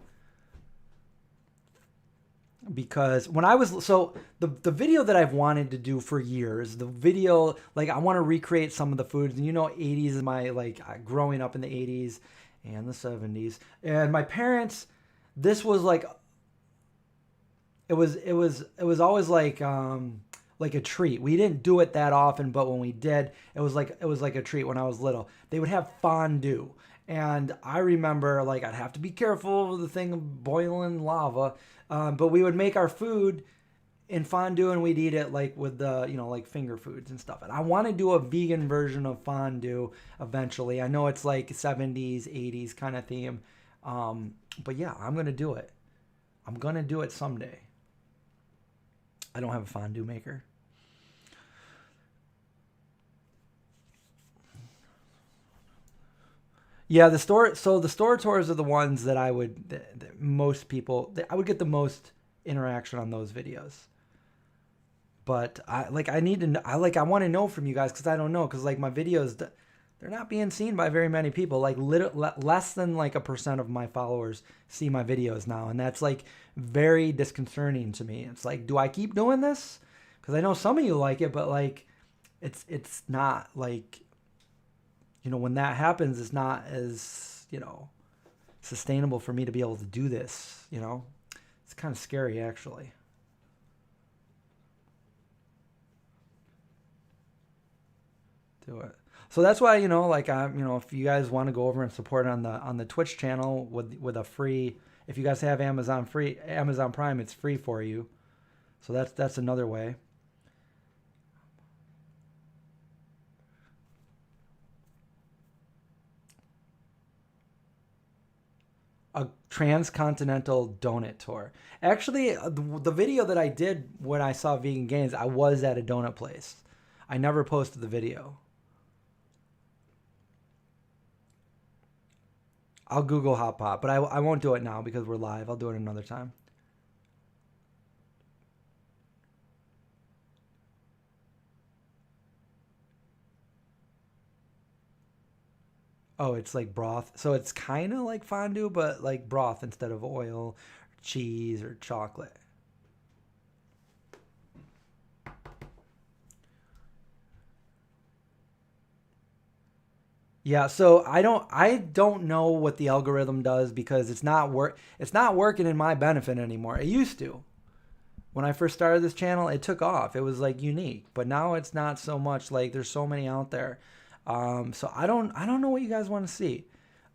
Because when I was the video that I've wanted to do for years, the video like I want to recreate some of the foods, and you know, 80s is my growing up in the 80s and the 70s, and my parents. This was like it was always like a treat. We didn't do it that often, but when we did, it was like a treat when I was little. They would have fondue. And I remember like I'd have to be careful with the thing of boiling lava. But we would make our food in fondue and we'd eat it like with the, like finger foods and stuff. And I want to do a vegan version of fondue eventually. I know it's like 70s, 80s kind of theme. But yeah, I'm going to do it. I'm going to do it someday. I don't have a fondue maker. Yeah, the store tours are the ones that I would, most people, I would get the most interaction on those videos. But I need to I want to know from you guys, because I don't know, because like my videos, they're not being seen by very many people. Like less than like 1% of my followers see my videos now, and that's like very disconcerting to me. It's like, do I keep doing this? Because I know some of you like it, but like it's not like, when that happens, it's not as, sustainable for me to be able to do this. It's kind of scary, actually. Do it. So that's why, like if you guys want to go over and support on the Twitch channel with a free, if you guys have Amazon Prime, it's free for you. So that's another way. A transcontinental donut tour. Actually, the video that I did when I saw Vegan Gains, I was at a donut place. I never posted the video. I'll Google hot pot, but I won't do it now because we're live. I'll do it another time. Oh, it's like broth. So it's kind of like fondue, but like broth instead of oil, cheese, or chocolate. Yeah, so I don't know what the algorithm does, because it's not working in my benefit anymore. It used to. When I first started this channel, it took off. It was like unique, but now it's not so much. Like there's so many out there. So I don't know what you guys want to see.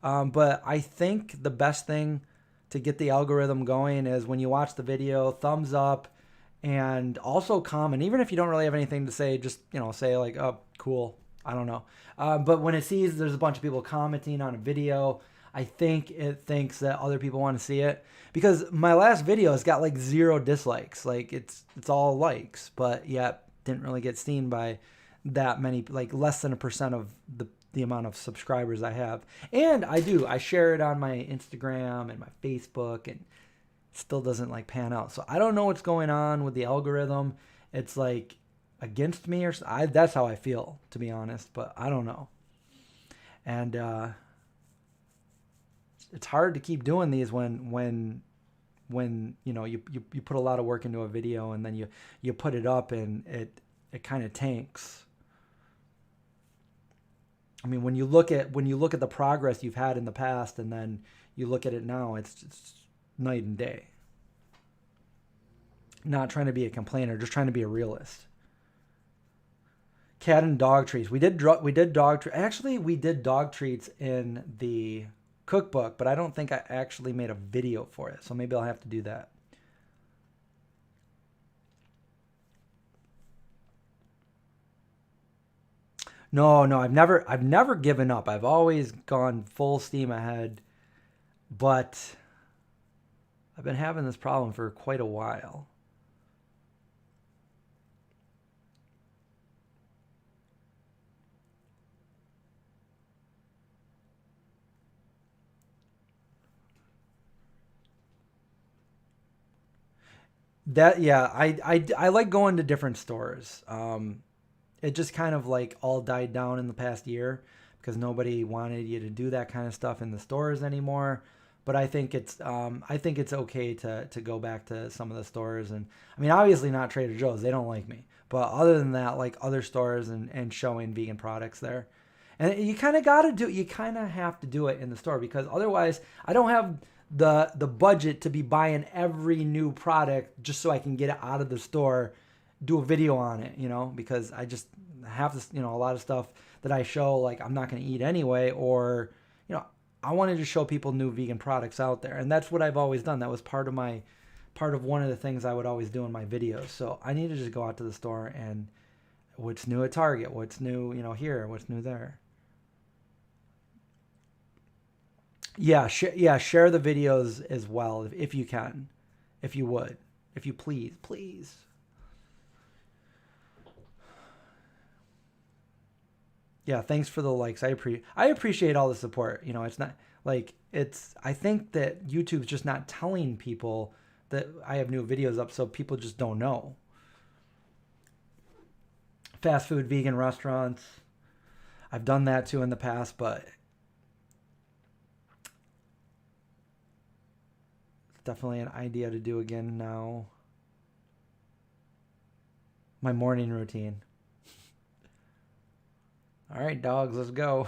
But I think the best thing to get the algorithm going is when you watch the video, thumbs up, and also comment. Even if you don't really have anything to say, just say like, "Oh, cool." I don't know. But when it sees there's a bunch of people commenting on a video, I think it thinks that other people want to see it. Because my last video has got like 0 dislikes. Like it's all likes, but yet didn't really get seen by that many, like less than 1% of the amount of subscribers I have. And I share it on my Instagram and my Facebook, and it still doesn't like pan out. So I don't know what's going on with the algorithm. It's like against me, or that's how I feel, to be honest, but I don't know. And it's hard to keep doing these when you put a lot of work into a video, and then you put it up and it kind of tanks. I mean, when you look at the progress you've had in the past, and then you look at it now, it's night and day. Not trying to be a complainer, just trying to be a realist. Cat and dog treats. We did dog treats. Actually, we did dog treats in the cookbook, but I don't think I actually made a video for it. So maybe I'll have to do that. No, I've never given up. I've always gone full steam ahead, but I've been having this problem for quite a while. I like going to different stores. It just kind of like all died down in the past year because nobody wanted you to do that kind of stuff in the stores anymore. But I think it's okay to go back to some of the stores. And I mean, obviously not Trader Joe's, they don't like me, but other than that, like other stores and showing vegan products there. And you kind of you kind of have to do it in the store, because otherwise I don't have the budget to be buying every new product just so I can get it out of the store, do a video on it, because I just have this, a lot of stuff that I show, like I'm not going to eat anyway, or, I wanted to show people new vegan products out there. And that's what I've always done. That was part of one of the things I would always do in my videos. So I need to just go out to the store and what's new at Target, what's new, here, what's new there. Yeah, share the videos as well if you can, if you would, if you please. Yeah, thanks for the likes. I appreciate all the support. It's not like I think that YouTube's just not telling people that I have new videos up, so people just don't know. fast food vegan restaurants. I've done that too in the past, but it's definitely an idea to do again now. My morning routine. All right, dogs, let's go.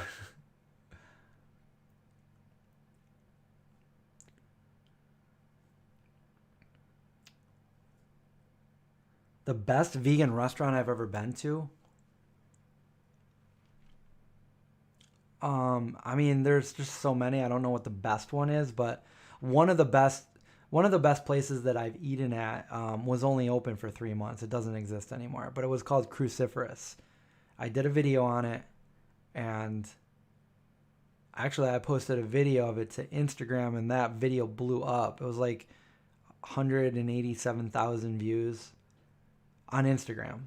The best vegan restaurant I've ever been to? I mean, there's just so many. I don't know what the best one is, but one of the best places that I've eaten at was only open for 3 months. It doesn't exist anymore, but it was called Cruciferous. I did a video on it, and actually I posted a video of it to Instagram, and that video blew up. It was like 187,000 views on Instagram.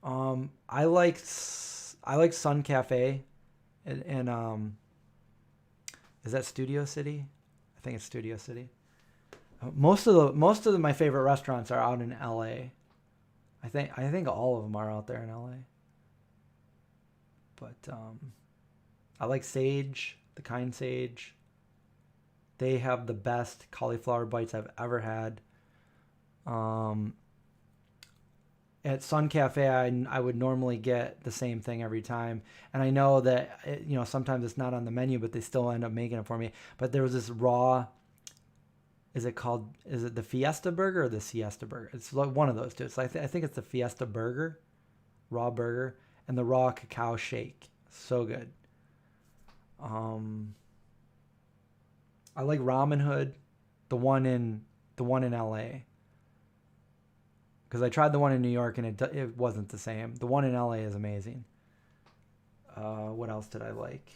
I like Sun Cafe, and is that Studio City? I think it's Studio City. Most of my favorite restaurants are out in LA. I think all of them are out there in LA. But I like Sage, the Kind Sage. They have the best cauliflower bites I've ever had. At Sun Cafe, I would normally get the same thing every time. And I know that, sometimes it's not on the menu, but they still end up making it for me. But there was this raw, is it the Fiesta Burger or the Siesta Burger? It's like one of those two. So I think it's the Fiesta Burger, raw burger, and the raw cacao shake. So good. I like Ramen Hood, the one in LA. Because I tried the one in New York and it wasn't the same. The one in LA is amazing. What else did I like?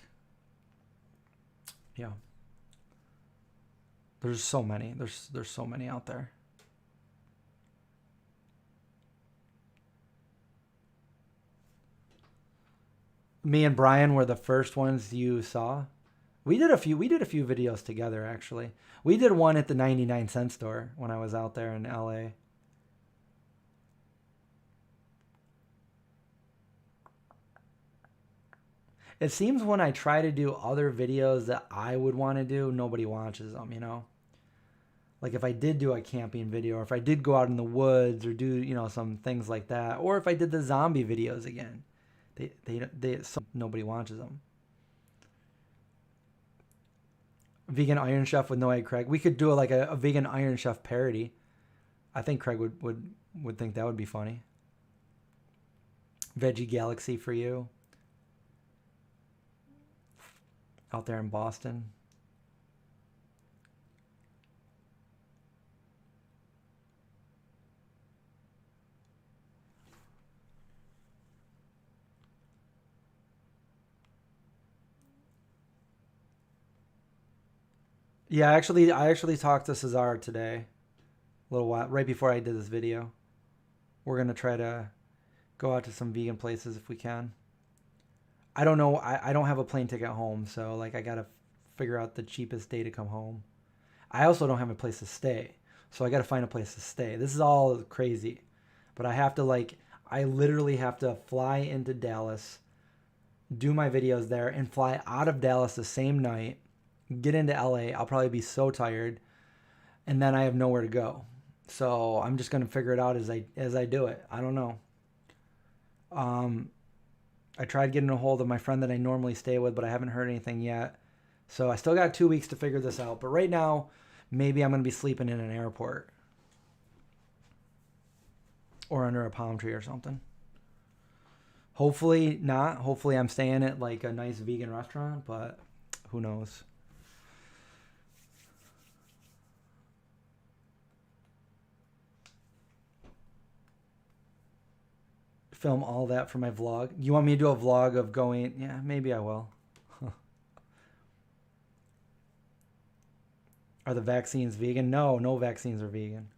Yeah. There's so many. There's so many out there. Me and Brian were the first ones you saw. We did a few videos together, actually. We did one at the 99-cent store when I was out there in LA. It seems when I try to do other videos that I would want to do, nobody watches them, Like if I did do a camping video, or if I did go out in the woods or do, some things like that, or if I did the zombie videos again, nobody watches them. Vegan Iron Chef with no egg, Craig. We could do a vegan Iron Chef parody. I think Craig would think that would be funny. Veggie Galaxy for you. Out there in Boston. Yeah, I actually talked to Cesar today, a little while right before I did this video. We're gonna try to go out to some vegan places if we can. I don't know. I don't have a plane ticket home, so I gotta figure out the cheapest day to come home. I also don't have a place to stay, so I gotta find a place to stay. This is all crazy, but I literally have to fly into Dallas, do my videos there, and fly out of Dallas the same night, get into LA. I'll probably be so tired, and then I have nowhere to go. So I'm just gonna figure it out as I do it. I don't know. I tried getting a hold of my friend that I normally stay with, but I haven't heard anything yet. So I still got 2 weeks to figure this out. But right now, maybe I'm going to be sleeping in an airport. Or under a palm tree or something. Hopefully not. Hopefully I'm staying at a nice vegan restaurant, but who knows. Film all that for my vlog. You want me to do a vlog of going? Yeah, maybe I will. Are the vaccines vegan? No vaccines are vegan.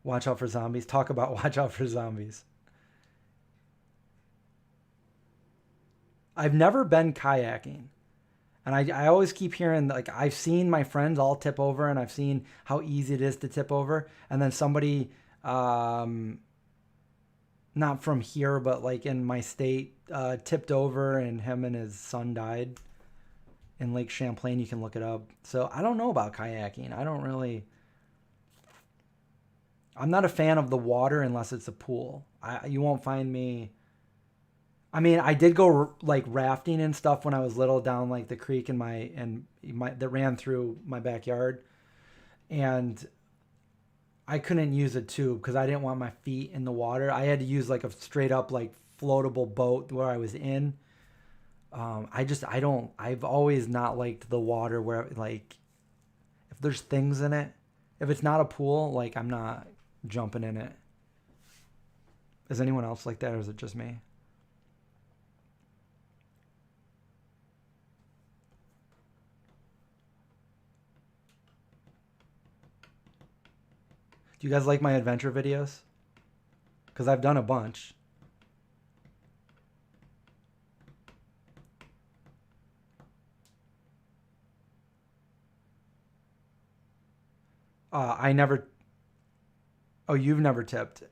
Watch out for zombies. Talk about watch out for zombies. I've never been kayaking. And I always keep hearing, like, I've seen my friends all tip over, and I've seen how easy it is to tip over. And then somebody, not from here, but like in my state, tipped over, and him and his son died in Lake Champlain. You can look it up. So I don't know about kayaking. I'm not a fan of the water unless it's a pool. You won't find me. I mean, I did go like rafting and stuff when I was little down like the creek in my that ran through my backyard, and I couldn't use a tube because I didn't want my feet in the water. I had to use like a straight up like floatable boat where I was in. I've always not liked the water where like if there's things in it, if it's not a pool, like I'm not jumping in it. Is anyone else like that, or is it just me? Do you guys like my adventure videos? Because I've done a bunch. I never. Oh, you've never tipped.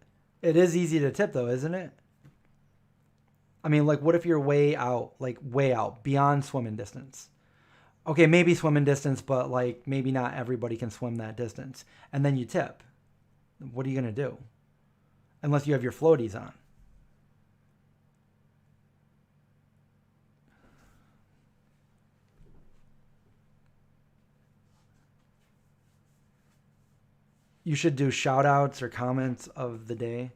It is easy to tip though, isn't it? I mean, like, what if you're way out, beyond swimming distance? Okay, maybe swimming distance, but like maybe not everybody can swim that distance. And then you tip. What are you gonna do? Unless you have your floaties on. You should do shout outs or comments of the day.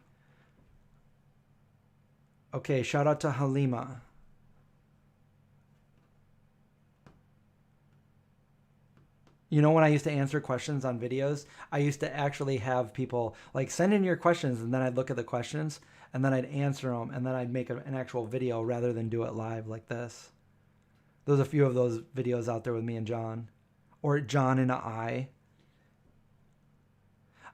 Okay, shout out to Halima. You know, when I used to answer questions on videos, I used to actually have people like send in your questions, and then I'd look at the questions and then I'd answer them, and then I'd make an actual video rather than do it live like this. There's a few of those videos out there with me and John, or John and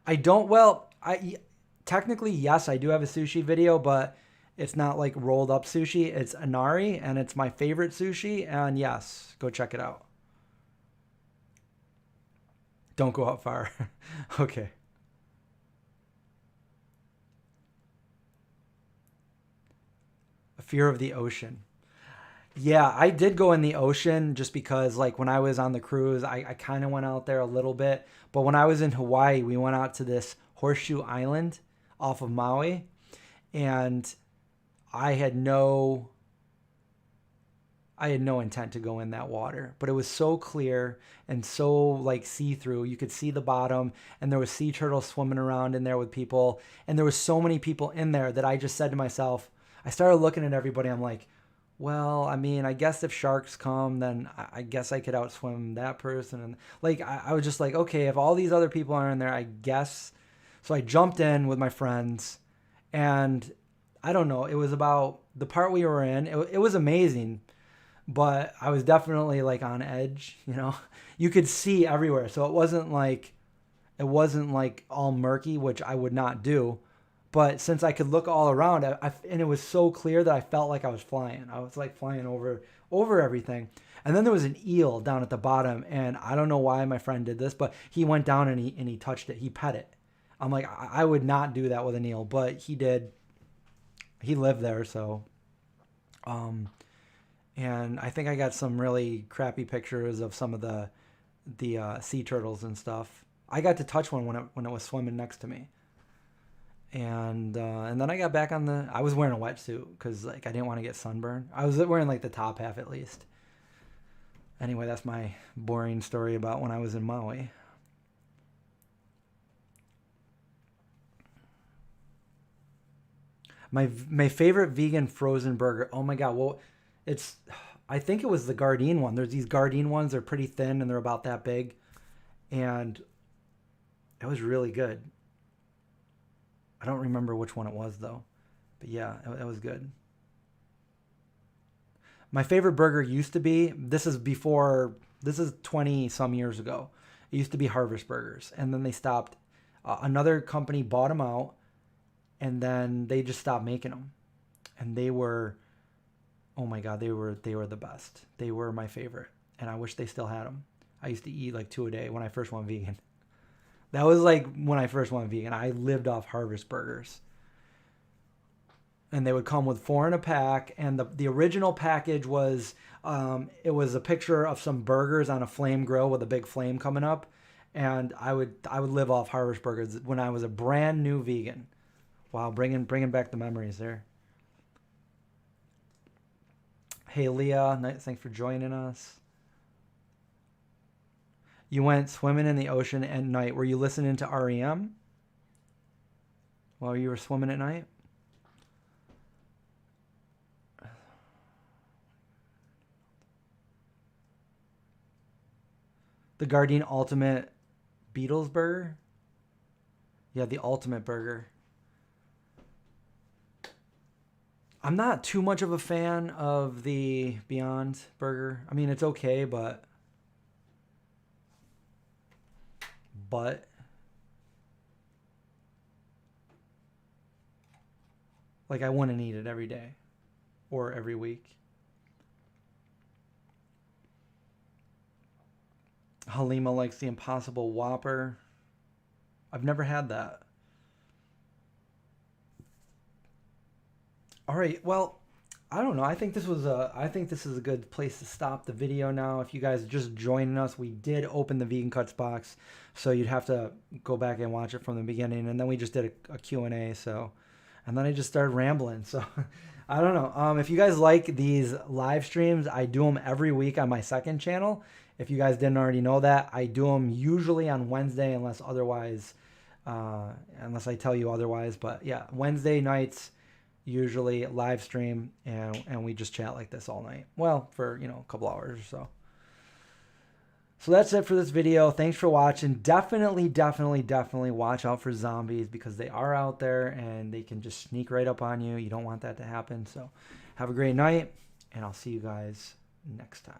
I don't, well, I technically, yes, I do have a sushi video, but it's not like rolled up sushi. It's Inari, and it's my favorite sushi. And yes, go check it out. Don't go out far. Okay. A fear of the ocean. Yeah, I did go in the ocean just because, like, when I was on the cruise, I kind of went out there a little bit. But when I was in Hawaii, we went out to this horseshoe island off of Maui, and I had no I had no intent to go in that water, but it was so clear and so like see-through. You could see the bottom, and there was sea turtles swimming around in there with people, and there was so many people in there that I just said to myself, I started looking at everybody. I'm like, well, I mean, I guess if sharks come, then I guess I could outswim that person. And like, I was just like, okay, if all these other people are in there, I guess. So I jumped in with my friends, and I don't know, it was about the part we were in. It was amazing, but I was definitely like on edge, you know. You could see everywhere. So it wasn't like all murky, which I would not do. But since I could look all around, and it was so clear that I felt like I was flying. I was like flying over everything. And then there was an eel down at the bottom, and I don't know why my friend did this, but he went down and he touched it. He pet it. I'm like, I would not do that with an eel, but he did. He lived there, so. And I think I got some really crappy pictures of some of the sea turtles and stuff. I got to touch one when it was swimming next to me. And then I got back on the. I was wearing a wetsuit because like I didn't want to get sunburned. I was wearing like the top half at least. Anyway, that's my boring story about when I was in Maui. My favorite vegan frozen burger. Oh my god! Well, it's. I think it was the Gardein one. There's these Gardein ones. They're pretty thin and they're about that big, and it was really good. I don't remember which one it was though, but yeah, it was good. My favorite burger used to be. This is before. This is 20 some years ago. It used to be Harvest Burgers, and then they stopped. Another company bought them out, and then they just stopped making them. And they were, oh my god, they were the best. They were my favorite. and I wish they still had them. I used to eat like 2 a day when I first went vegan. That was like when I first went vegan. I lived off Harvest burgers. And they would come with 4 in a pack. And the original package was, it was a picture of some burgers on a flame grill with a big flame coming up. And I would live off Harvest burgers when I was a brand new vegan. Wow, bringing back the memories there. Hey, Leah, thanks for joining us. You went swimming in the ocean at night. Were you listening to REM while you were swimming at night? The Gardein Ultimate Beatles Burger? Yeah, the Ultimate Burger. I'm not too much of a fan of the Beyond Burger. I mean, it's okay, but like I wouldn't eat it every day or every week. Halima likes the Impossible Whopper. I've never had that. All right, well, I don't know. I think this is a good place to stop the video now. If you guys are just joining us, we did open the Vegan Cuts box, so you'd have to go back and watch it from the beginning, and then we just did a Q&A, so, and then I just started rambling, so I don't know. If you guys like these live streams, I do them every week on my second channel. If you guys didn't already know that, I do them usually on Wednesday unless I tell you otherwise. But yeah, Wednesday nights, usually live stream, and we just chat like this all night. Well, for, a couple hours or so. So that's it for this video. Thanks for watching. Definitely watch out for zombies because they are out there and they can just sneak right up on you. You don't want that to happen. So have a great night, and I'll see you guys next time.